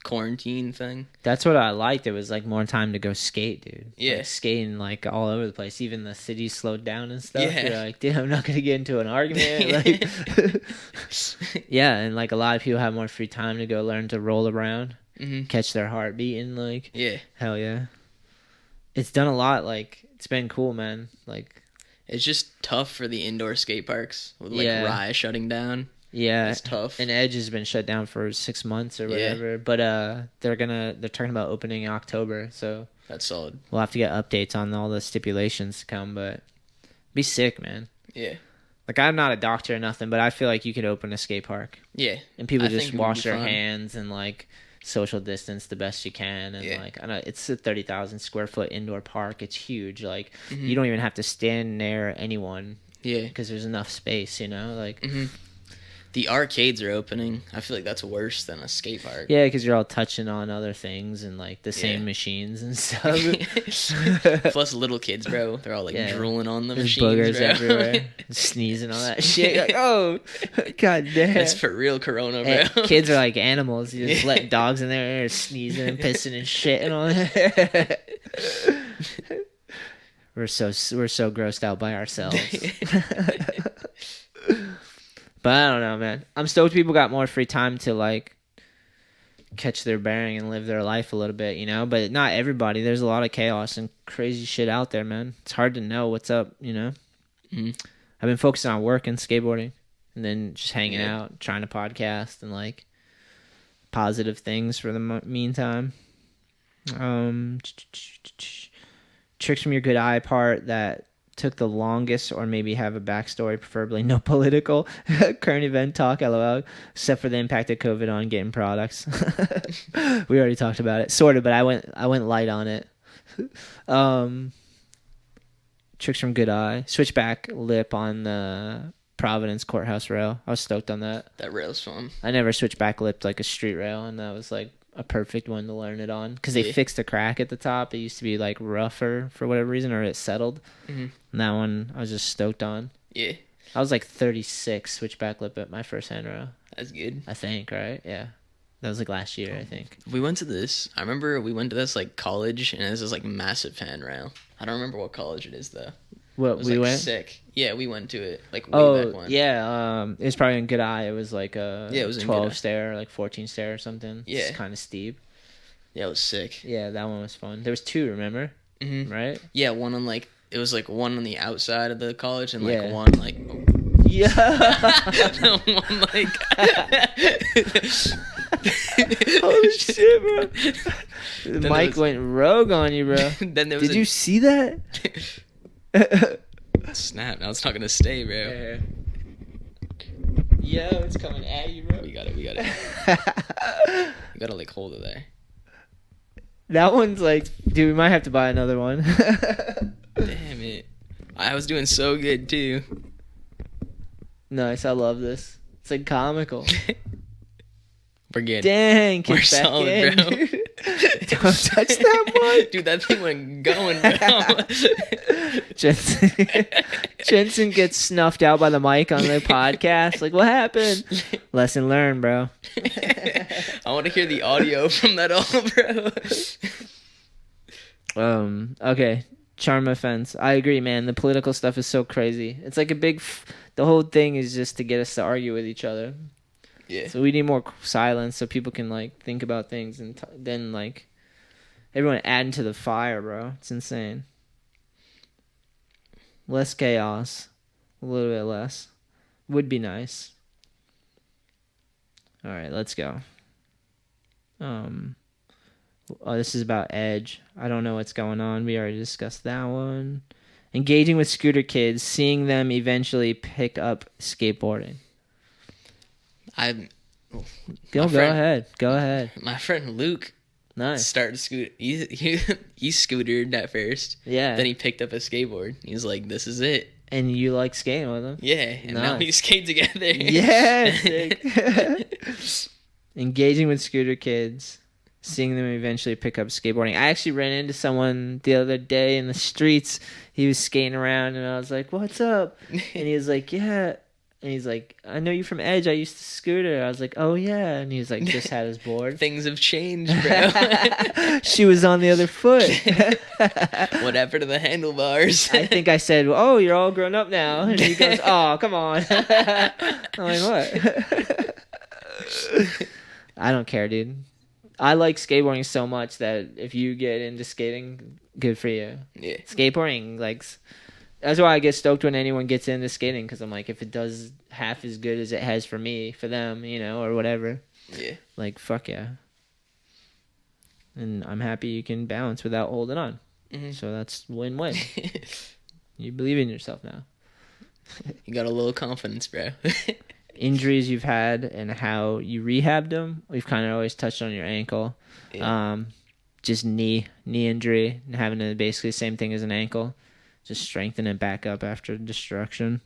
quarantine thing. That's what I liked. It was like more time to go skate, dude. Yeah. Like, skating like all over the place. Even the city slowed down and stuff. Yeah. You're like, dude, I'm not gonna get into an argument. Like, yeah, and like a lot of people have more free time to go learn to roll around, catch their heart beating. Like, Yeah. hell yeah. It's done a lot. Like, it's been cool, man. Like, It's just tough for the indoor skate parks with like Yeah. Rye shutting down. yeah, It's tough. And Edge has been shut down for 6 months or Yeah. whatever. But they're talking about opening in October, so That's solid. we'll have to get updates on all the stipulations to come. But Be sick, man. Yeah. Like, I'm not a doctor or nothing, but I feel like you could open a skate park. Yeah. And people I just think it would wash be their fun. hands and, like, social distance the best you can. And, Yeah. like, I know it's a 30,000 square foot indoor park. It's huge. Like, Mm-hmm. you don't even have to stand near anyone Yeah. because there's enough space, you know? Like, Mm-hmm. The arcades are opening. I feel like that's worse than a skate park. yeah, because you're all touching on other things and, like, the same Yeah. machines and stuff. Plus little kids, bro. They're all like Yeah. drooling on the There's machines, boogers bro. everywhere. Sneezing, all that shit. You're like, oh, god damn. That's for real corona, Hey, bro. kids are like animals. You just let dogs in there sneezing and pissing and shit and all that. We're so grossed out by ourselves. But I don't know, man. I'm stoked people got more free time to like catch their bearing and live their life a little bit, you know? But not everybody. There's a lot of chaos and crazy shit out there, man. It's hard to know what's up, you know? Mhm. I've been focusing on work and skateboarding and then just hanging Yeah. out, trying to podcast and like positive things for the meantime. Tricks from your good eye part that took the longest, or maybe have a backstory, preferably no political current event talk, lol, except for the impact of COVID on getting products. We already talked about it, sort of, but I went light on it. Tricks from good eye, switchback lip on the Providence courthouse rail. I was stoked on that. That rail's fun. I never switchback lipped like a street rail, and that was like a perfect one to learn it on because they Yeah. fixed a crack at the top. It used to be like rougher for whatever reason, or it settled. Mhm. And that one I was just stoked on. Yeah, I was like 36 switchback lip at my first handrail, that's good. I think, right? Yeah. That was like last year, I think. We went to this. I remember we went to this like college, and this is like massive handrail. I don't remember what college it is though. It What, was we like went? sick. Yeah, we went to it like way back Oh, when. yeah. It was probably in good eye. It was like a Yeah, it was in good 12 eye. stair, like 14 stair or something. Yeah. It's kind of steep. Yeah, it was sick. Yeah, that one was fun. There was two, remember? Mm-hmm. Right? Yeah, one on like it was like one on the outside of the college and like Yeah. one like Yeah. one like Holy shit, bro. The Then mic went rogue on you, bro. Then there was Did you see that? snap? Now it's not gonna stay, bro. Yo, it's coming at you, bro. We got it. You gotta like hold it there. That one's like, dude, we might have to buy another one. Damn it! I was doing so good too. Nice, I love this. It's like comical. We're good. Dang, We're kick back solid, in. bro. Dude. Don't touch that mic. Dude, that thing went going, bro. Jensen gets snuffed out by the mic on the podcast. Like, what happened? Lesson learned, bro. I want to hear the audio from that all, bro. Okay. Charm offense. I agree, man. The political stuff is so crazy. It's like a big. The whole thing is just to get us to argue with each other. Yeah. So we need more silence so people can like think about things and then like everyone adding to the fire, bro. It's insane. Less chaos, a little bit less, would be nice. All right, let's go. This is about Edge. I don't know what's going on. We already discussed that one. Engaging with scooter kids, seeing them eventually pick up skateboarding. Go ahead. Go ahead. My friend Luke Nice. started scoot. He scootered at first. Yeah. Then he picked up a skateboard. He's like, "This is it." And you like skating with them? Yeah, and now Nice. we skate together. Yeah, sick. Engaging with scooter kids, seeing them eventually pick up skateboarding. I actually ran into someone the other day in the streets. He was skating around, and I was like, "What's up?" And he was like, "Yeah." And he's like, "I know you from Edge. I used to scooter." I was like, "Oh yeah." And he was like, just had his board. Things have changed, bro. She was on the other foot. What happened to the handlebars? I think I said, "Oh, you're all grown up now." And he goes, "Oh, come on." I'm like, "What?" I don't care, dude. I like skateboarding so much that if you get into skating, good for you. Yeah. Skateboarding, like, that's why I get stoked when anyone gets into skating, because I'm like, if it does half as good as it has for me, for them, you know, or whatever, Yeah. like, fuck yeah. And I'm happy you can balance without holding on. Mhm. So that's win-win. You believe in yourself now. You got a little confidence, bro. Injuries you've had and how you rehabbed them. We've kind of always touched on your ankle. Yeah. Just knee injury and having basically the same thing as an ankle. Just strengthen it back up after destruction.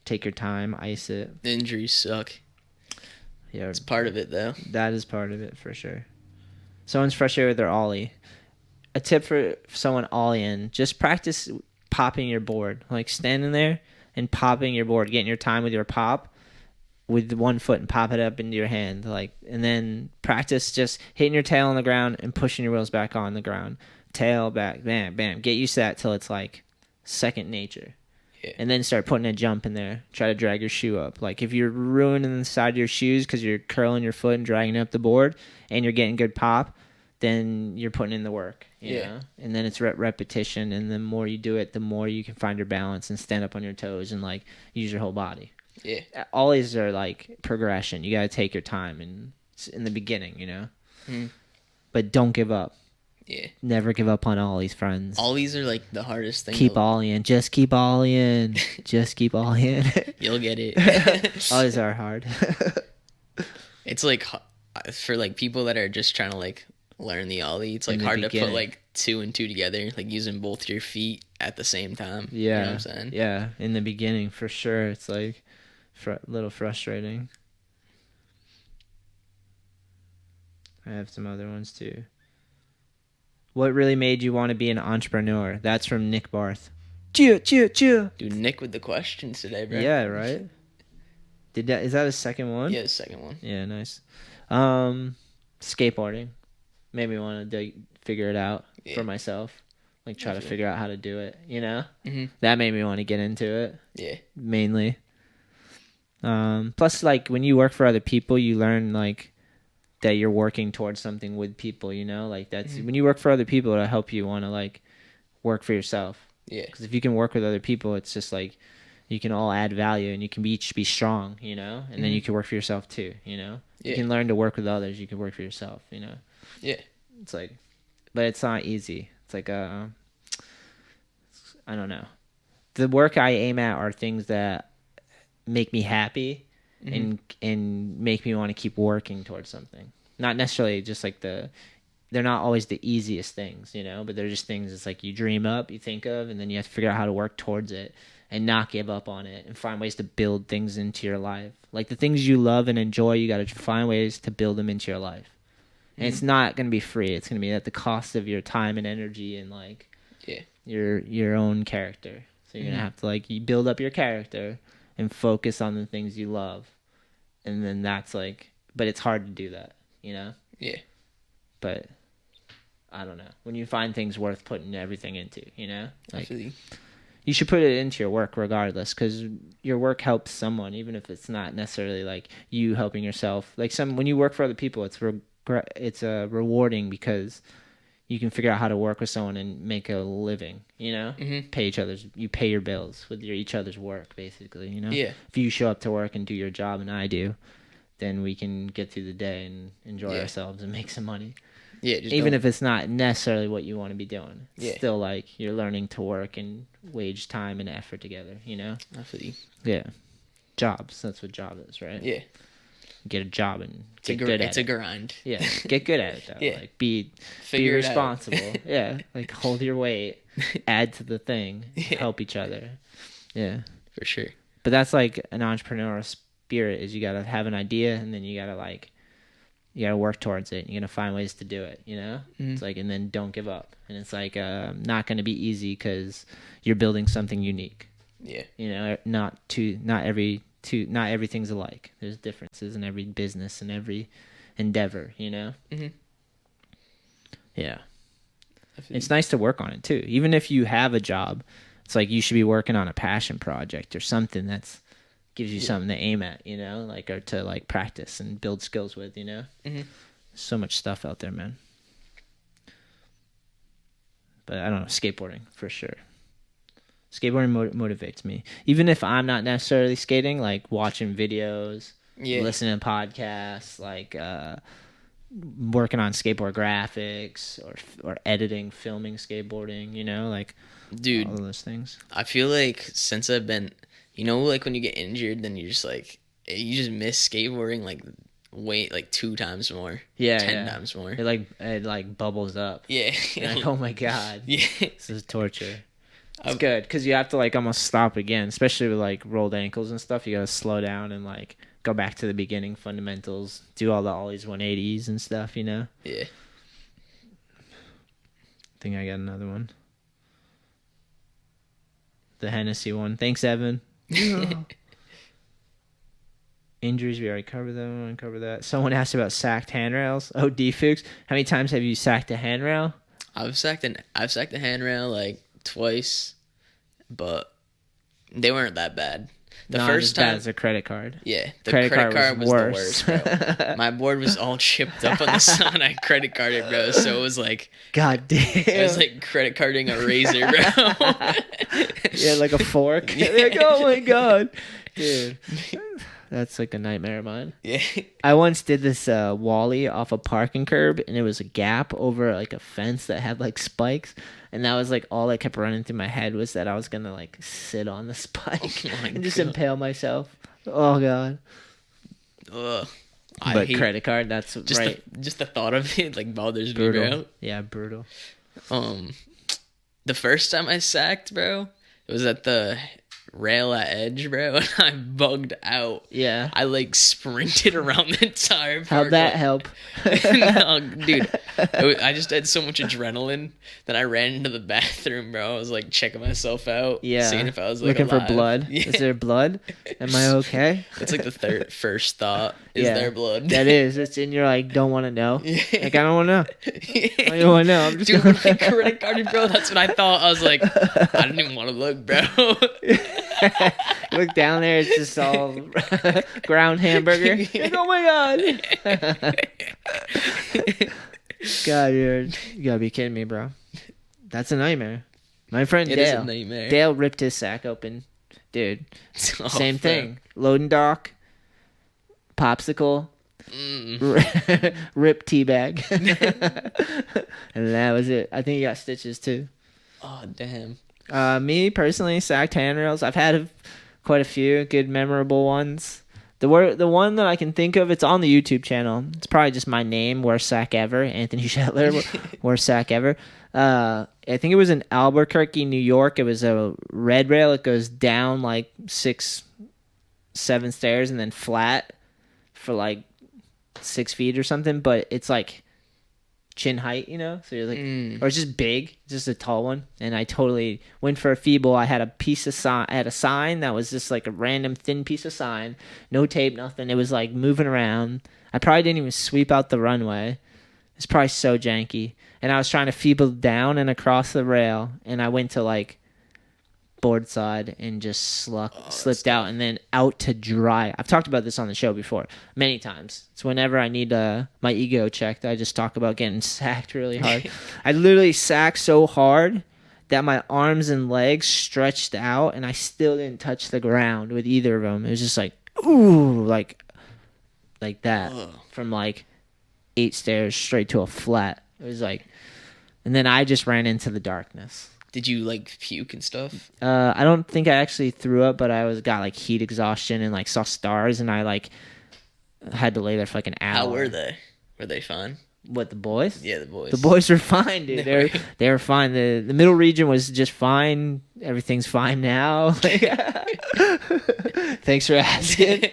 Take your time, ice it. Injuries suck. Yeah, It's part of it, though. that is part of it for sure. Someone's frustrated with their ollie. A tip for someone ollieing: just practice popping your board, like standing there and popping your board, getting your time with your pop with one foot and pop it up into your hand, like, and then practice just hitting your tail on the ground and pushing your wheels back on the ground, tail back, bam, bam. Get used to that till it's like second nature. Yeah. And then start putting a jump in there. Try to drag your shoe up. Like if you're ruining the side of your shoes because you're curling your foot and dragging up the board and you're getting good pop, then you're putting in the work. You know? And then it's repetition. And the more you do it, the more you can find your balance and stand up on your toes and like use your whole body. Yeah. Always are like progression. You got to take your time and in the beginning, you know? But don't give up. Yeah. Never give up on ollies, friends. Ollies are like the hardest thing. Keep ollieing. Just keep ollieing. Just keep ollieing. You'll get it. Ollies are hard. It's like for like people that are just trying to like learn the ollie. It's like the hard to beginning. put like 2 and 2 together, like using both your feet at the same time. Yeah. You know what I'm saying? Yeah. In the beginning, for sure, it's like a little frustrating. I have some other ones too. What really made you want to be an entrepreneur? That's from Nick Barth. Cheer. Dude, Nick with the questions today, bro. Yeah, right? Is that his second one? Yeah, the second one. Yeah, nice. Skateboarding made me want to figure it out for myself. Like try to figure out how to do it, you know? That made me want to get into it. Yeah. Mainly. Plus, like, when you work for other people, you learn, like, that you're working towards something with people, you know? Like, that's when you work for other people, it'll help you want to, like, work for yourself. Yeah. Because if you can work with other people, it's just, like, you can all add value and you can each be strong, you know? And then you can work for yourself, too, you know? Yeah. You can learn to work with others. You can work for yourself, you know? Yeah. It's like, but it's not easy. It's like, I don't know. The work I aim at are things that make me happy and make me want to keep working towards something. Not necessarily just like they're not always the easiest things, you know, but they're just things it's like you dream up, you think of, and then you have to figure out how to work towards it and not give up on it and find ways to build things into your life. Like the things you love and enjoy, you got to find ways to build them into your life. And it's not going to be free. It's going to be at the cost of your time and energy and like your own character. So you're going to have to like you build up your character and focus on the things you love. And then that's like, but it's hard to do that, you know? Yeah. But I don't know. When you find things worth putting everything into, you know? Like, you should put it into your work regardless, because your work helps someone, even if it's not necessarily like you helping yourself. Like when you work for other people, it's rewarding because you can figure out how to work with someone and make a living, you know? You pay your bills with each other's work, basically, you know? Yeah. If you show up to work and do your job and I do, then we can get through the day and enjoy ourselves and make some money. Yeah. Even if it's not necessarily what you want to be doing. It's Yeah. still like you're learning to work and wage time and effort together, you know? I feel you. Yeah. Jobs. That's what job is, right? Yeah. Get a job and get good at it. It's a grind. Yeah, get good at it though. Yeah. Like be Figure it out. responsible. Yeah, like hold your weight, add to the thing, help each other. Yeah, For sure. but that's like an entrepreneurial spirit. Is you gotta have an idea and then you gotta work towards it. You gotta find ways to do it. You know, it's like and then don't give up. And it's like not gonna be easy because you're building something unique. Yeah. You know, not everything's alike. There's differences in every business and every endeavor, you know? Yeah. It's nice to work on it too. Even if you have a job, it's like you should be working on a passion project or something that's gives you something to aim at, you know? Like or to like practice and build skills with, you know? So much stuff out there, man. But I don't know, skateboarding for sure. Skateboarding motivates me. Even if I'm not necessarily skating, like watching videos, listening to podcasts, like working on skateboard graphics or editing, filming skateboarding, you know, like Dude, all of those things. I feel like since I've been, you know, like when you get injured, then you just miss skateboarding like 2 times more. Yeah, 10 times more. It like bubbles up. Yeah. You're like, oh my god, Yeah. this is torture. It's good because you have to like almost stop again, especially with like rolled ankles and stuff. You gotta slow down and like go back to the beginning fundamentals, do all the ollies 180s and stuff, you know. Yeah. I think I got another one. The Hennessy one. Thanks, Evan. Injuries, we already covered that. We want to cover that. Someone asked about sacked handrails. Oh, defix. How many times have you sacked a handrail? I've sacked a handrail like twice, but they weren't that bad. The Not first as time bad as a credit card. Yeah, the Credit credit card card was was worse. the worst, bro. My board was all chipped up on the side. I credit carded, bro. So it was like, God damn. it was like credit carding a razor, bro. Yeah, like a fork. Yeah. Like, oh my god, dude. That's like a nightmare of mine. Yeah. I once did this wally off a parking curb, and it was a gap over like a fence that had like spikes, and that was like all that kept running through my head was that I was gonna like sit on the spike and just impale myself. Oh god. Ugh. But credit card, that's just right. Just the thought of it like bothers me, Brutal. bro. Yeah, brutal. The first time I sacked, bro, it was at the rail at Edge, bro, and I bugged out. Yeah. I like sprinted around the entire park. How'd that help? No, dude, I just had so much adrenaline that I ran into the bathroom, bro. I was like checking myself out, Yeah. seeing if I was like looking alive. for blood. Yeah. Is there blood? Am I okay? That's like the first thought. Is Yeah. there blood? That is. It's in your like don't want to know. Yeah. Like I don't want to know. I don't want to know. I'm just Dude, gonna... when I credit carded, bro, that's what I thought. I was like, I didn't even want to look, bro. Look down there, it's just all ground hamburger. Like, oh my god. God, you gotta be kidding me, bro. That's a nightmare. My friend It is Dale. a nightmare. Dale ripped his sack open. Dude. Oh, Same bro. thing. Loading dock. Popsicle. Mm. Rip teabag. And that was it. I think he got stitches too. Oh, damn. Me personally, sacked handrails. I've had quite a few good memorable ones. The one that I can think of, it's on the YouTube channel. It's probably just my name, worst sack ever. Anthony Shetler, worst sack ever. I think it was in Albuquerque, New York. It was a red rail. It goes down like 6, 7 stairs and then flat for like 6 feet or something. But it's like chin height, you know, so you're like, or it's just big, just a tall one. And I totally went for a feeble. I had a sign that was just like a random thin piece of sign, no tape, nothing. It was like moving around. I probably didn't even sweep out the runway. It's probably so janky. And I was trying to feeble down and across the rail, and I went to like board side and just slipped out and then out to dry. I've talked about this on the show before many times. It's whenever I need my ego checked, I just talk about getting sacked really hard. I literally sacked so hard that my arms and legs stretched out and I still didn't touch the ground with either of them. It was just like, ooh, like that. From like 8 stairs straight to a flat. It was like, and then I just ran into the darkness. Did you like puke and stuff? I don't think I actually threw up, but I got like heat exhaustion and like saw stars, and I like had to lay there for like an hour. How were they? Were they fine? What, the boys? Yeah, the boys. The boys were fine, dude. They were fine. The middle region was just fine. Everything's fine now. Thanks for asking.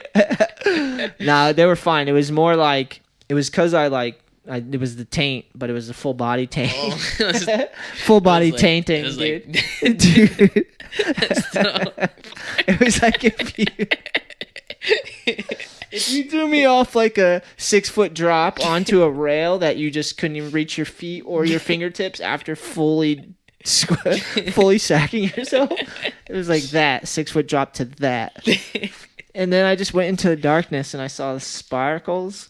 No, they were fine. It was more like it was because it was the taint, but it was a full body taint. Oh, full body like, tainting, it was dude. like- Dude. So- It was like if you threw me off like a 6-foot drop onto a rail that you just couldn't even reach your feet or your fingertips after fully sacking yourself, it was like that 6-foot drop to that. And then I just went into the darkness and I saw the sparkles.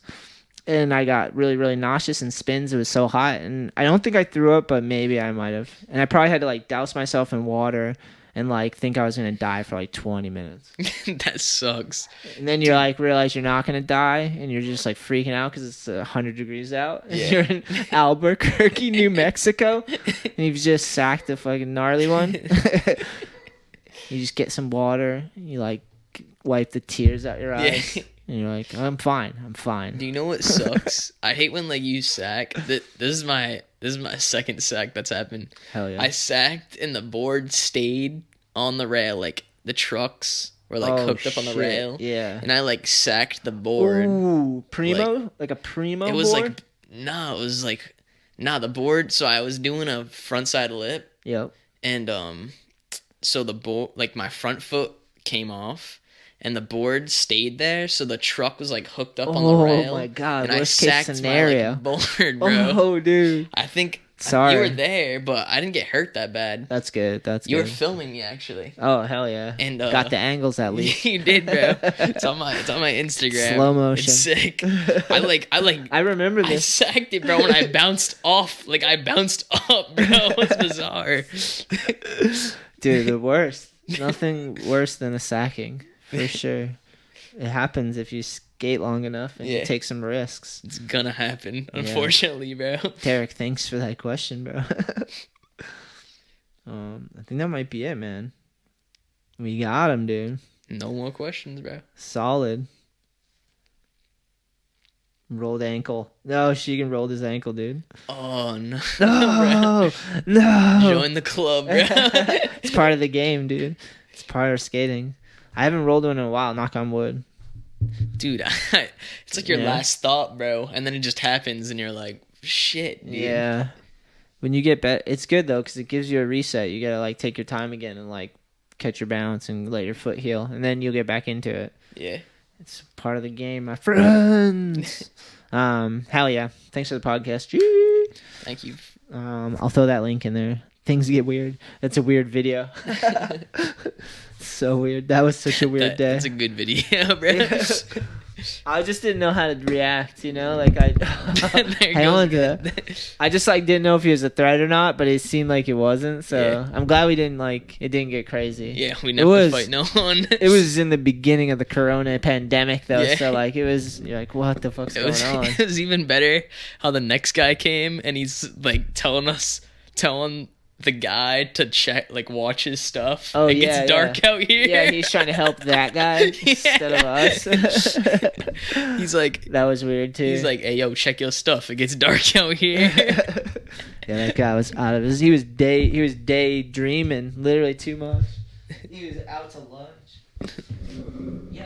And I got really, really nauseous and spins. It was so hot. And I don't think I threw up, but maybe I might have. And I probably had to like douse myself in water and like think I was gonna die for like 20 minutes. That sucks. And then you like realize you're not gonna die, and you're just like freaking out because it's 100 degrees out. And Yeah. you're in Albuquerque, New Mexico, and you've just sacked a fucking gnarly one. You just get some water, and you like wipe the tears out your eyes, and you're like, I'm fine. Do you know what sucks? I hate when like you sack. This is my second sack that's happened. Hell yeah. I sacked and the board stayed on the rail. Like the trucks were like hooked up on the shit. rail. Yeah. And I like sacked the board. Ooh, primo, like a primo. It was board? the board. So I was doing a front side lip, Yep. and so the board, like my front foot came off, and the board stayed there. So the truck was like hooked up on the rail. Oh my god! And Worst I case sacked scenario. my like, board, bro. Oh, dude. I think Sorry. you were there, but I didn't get hurt that bad. That's good. You good. were filming me actually. Oh hell yeah! And got the angles at least. You did, bro. It's on my Instagram. Slow motion. It's sick. I remember I this. sacked it, bro, when I bounced off. Like I bounced up, bro. It's bizarre. Dude, the worst. Nothing worse than a sacking, for sure. It happens if you skate long enough and you Yeah. take some risks. It's gonna happen, unfortunately, bro. Derek, thanks for that question, bro. I think that might be it, man. We got him, dude. No more questions, bro. Solid. Rolled ankle. No, Sheegan rolled his ankle, dude. Oh no. No, no. Join the club, bro. It's part of the game, dude. It's part of skating. I haven't rolled one in a while, knock on wood. Dude, it's like your Yeah. last thought, bro, and then it just happens, and you're like, shit, dude. Yeah. When you get better, it's good though, because it gives you a reset. You gotta like take your time again and like catch your balance and let your foot heal, and then you'll get back into it. Yeah. It's part of the game, my friends. Hell yeah. Thanks for the podcast. Gee. Thank you. I'll throw that link in there. Things get weird. That's a weird video. So weird. That was such a weird day. That's a good video, bro. I just didn't know how to react, you know? Like I There hang goes on to that. I just like didn't know if he was a threat or not, but it seemed like it wasn't. So Yeah. I'm glad we didn't it didn't get crazy. Yeah, we never was- fight no one. It was in the beginning of the Corona pandemic though, Yeah. so like you're like, what the fuck's It was, going on? it was even better how the next guy came and he's like telling the guy to check, like watch his stuff. Oh, it yeah, gets dark out here. Yeah, he's trying to help that guy instead of us. He's like, That was weird too. he's like, hey yo, check your stuff. It gets dark out here. Yeah, that guy was out of his. He was daydreaming literally too much. He was out to lunch. Yo.